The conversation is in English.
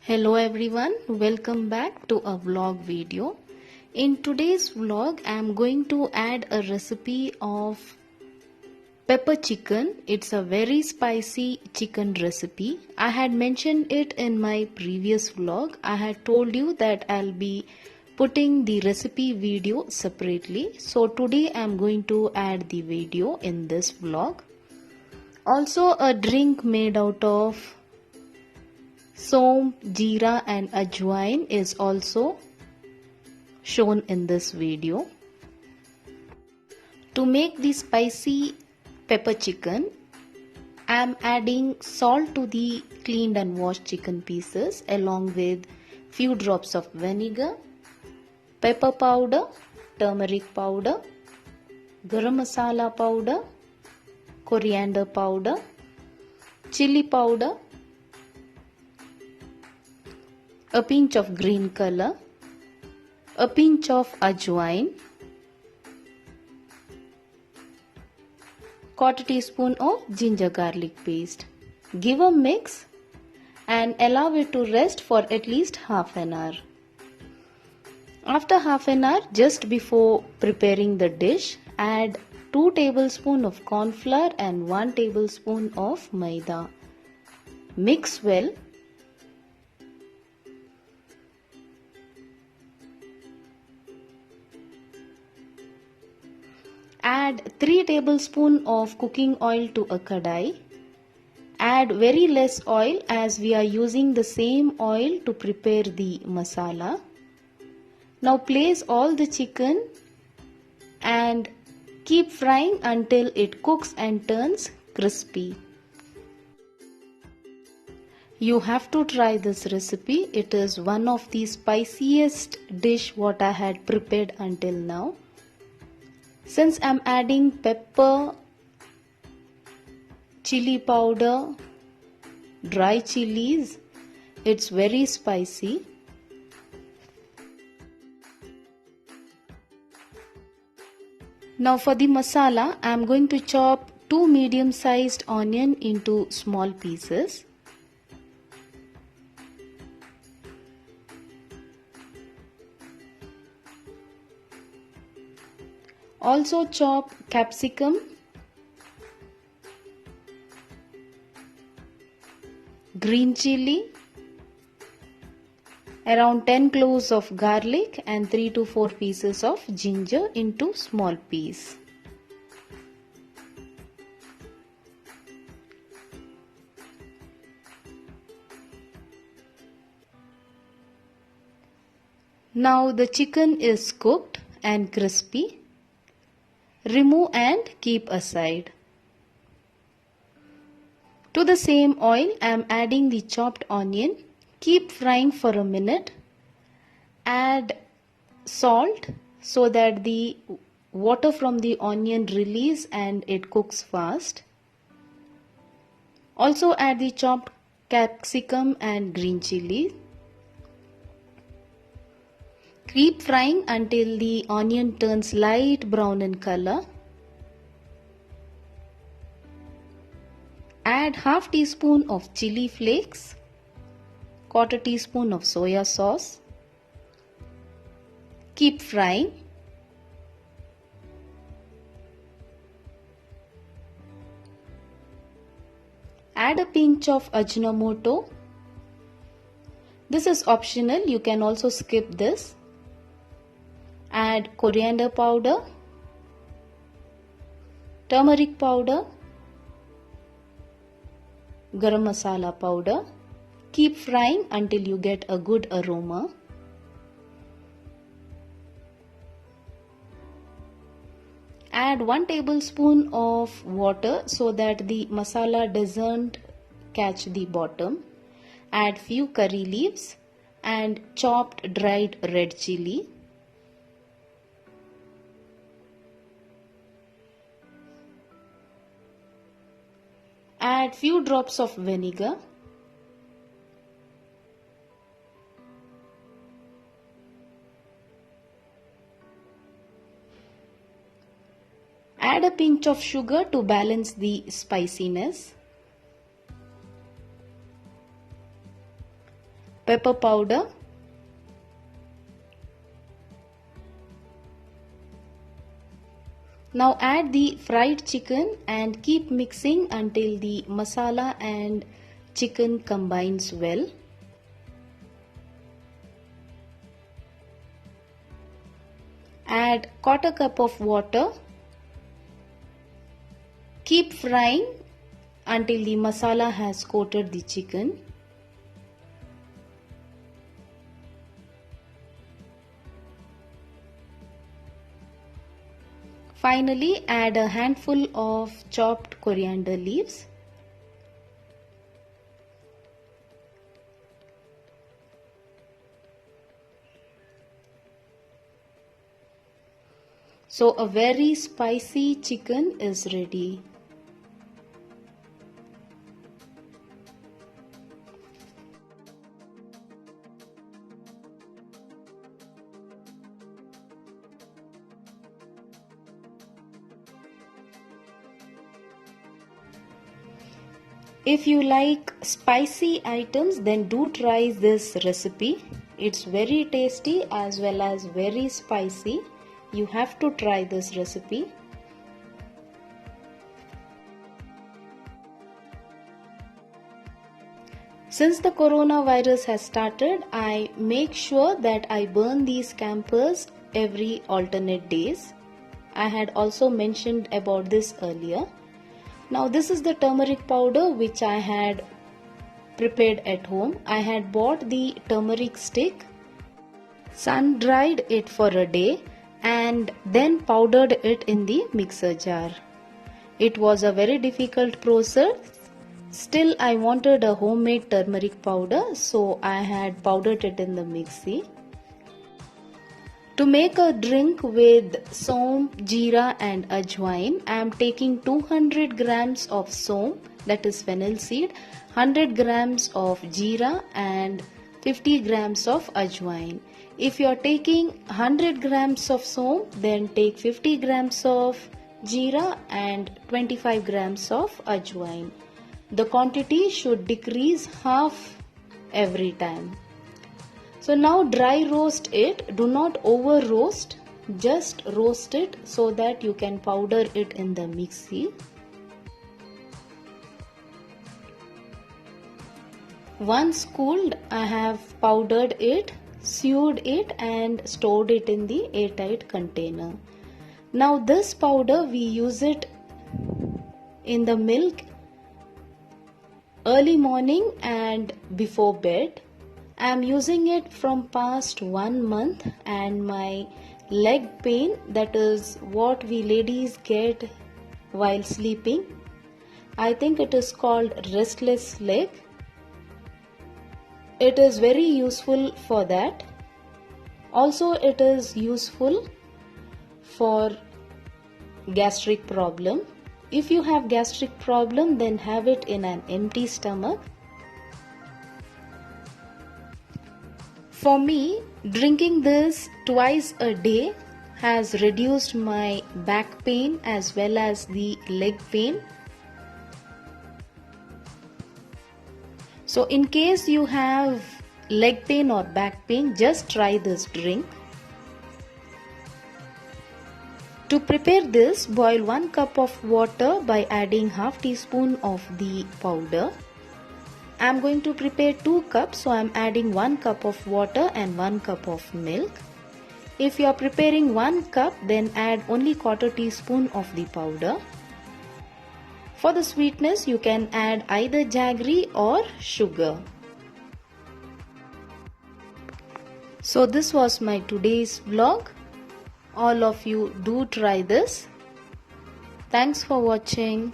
Hello everyone, welcome back to a vlog video. In today's vlog, I am going to add a recipe of pepper chicken. It's a very spicy chicken recipe. I had mentioned it in my previous vlog. I had told you that I'll be putting the recipe video separately. So today I am going to add the video in this vlog. Also a drink made out of Saum, jeera and ajwain is also shown in this video. To make the spicy pepper chicken, I am adding salt to the cleaned and washed chicken pieces along with few drops of vinegar, pepper powder, turmeric powder, garam masala powder, coriander powder, chili powder, a pinch of green color, a pinch of ajwain, quarter teaspoon of ginger garlic paste. Give a mix and allow it to rest for at least half an hour. After half an hour, just before preparing the dish, add 2 tablespoons of corn flour and 1 tablespoon of maida. Mix well. Add 3 tablespoons of cooking oil to a kadai. Add very less oil as we are using the same oil to prepare the masala. Now place all the chicken and keep frying until it cooks and turns crispy. You have to try this recipe. It is one of the spiciest dish what I had prepared until now. Since I am adding pepper, chili powder, dry chilies, it's very spicy. Now for the masala, I am going to chop 2 medium-sized onion into small pieces. Also chop capsicum, green chili, around 10 cloves of garlic and 3 to 4 pieces of ginger into small piece. Now the chicken is cooked and crispy. Remove and keep aside. To the same oil, I am adding the chopped onion. Keep frying for a minute. Add salt so that the water from the onion release and it cooks fast. Also add the chopped capsicum and green chili. Keep frying until the onion turns light brown in color. Add half teaspoon of chili flakes, quarter teaspoon of soya sauce. Keep frying. Add a pinch of Ajinomoto. This is optional, you can also skip this. Add coriander powder, turmeric powder, garam masala powder. Keep frying until you get a good aroma. Add 1 tablespoon of water so that the masala doesn't catch the bottom. Add few curry leaves and chopped dried red chili. Add few drops of vinegar. Add a pinch of sugar to balance the spiciness. pepper powder, now add the fried chicken and keep mixing until the masala and chicken combines well. Add 1/4 cup of water. Keep frying until the masala has coated the chicken. Finally, add a handful of chopped coriander leaves. So a very spicy chicken is ready. If you like spicy items, then do try this recipe. It's very tasty as well as very spicy. You have to try this recipe. Since the coronavirus has started, I make sure that I burn these campers every alternate days. I had also mentioned about this earlier. Now this is the turmeric powder which I had prepared at home. I had bought the turmeric stick, sun dried it for a day and then powdered it in the mixer jar. It was a very difficult process. Still I wanted a homemade turmeric powder, so I had powdered it in the mixie. To make a drink with saum, jeera and ajwain, I am taking 200 grams of saum, that is fennel seed, 100 grams of jeera and 50 grams of ajwain. If you are taking 100 grams of saum, then take 50 grams of jeera and 25 grams of ajwain. The quantity should decrease half every time. So now dry roast it, do not over roast, just roast it so that you can powder it in the mixie. Once cooled, I have powdered it, sewed it and stored it in the airtight container. Now this powder we use it in the milk early morning and before bed. I am using it from past 1 month and my leg pain, that is what we ladies get while sleeping, I think it is called restless leg. It is very useful for that. Also it is useful for gastric problem. If you have gastric problem, then have it in an empty stomach. For me, drinking this twice a day has reduced my back pain as well as the leg pain. So in case you have leg pain or back pain, just try this drink. To prepare this, boil 1 cup of water by adding half teaspoon of the powder. I am going to prepare 2 cups, so I am adding 1 cup of water and 1 cup of milk. If you are preparing 1 cup, then add only 1/4 teaspoon of the powder. For the sweetness, you can add either jaggery or sugar. So this was my today's vlog. All of you do try this. Thanks for watching.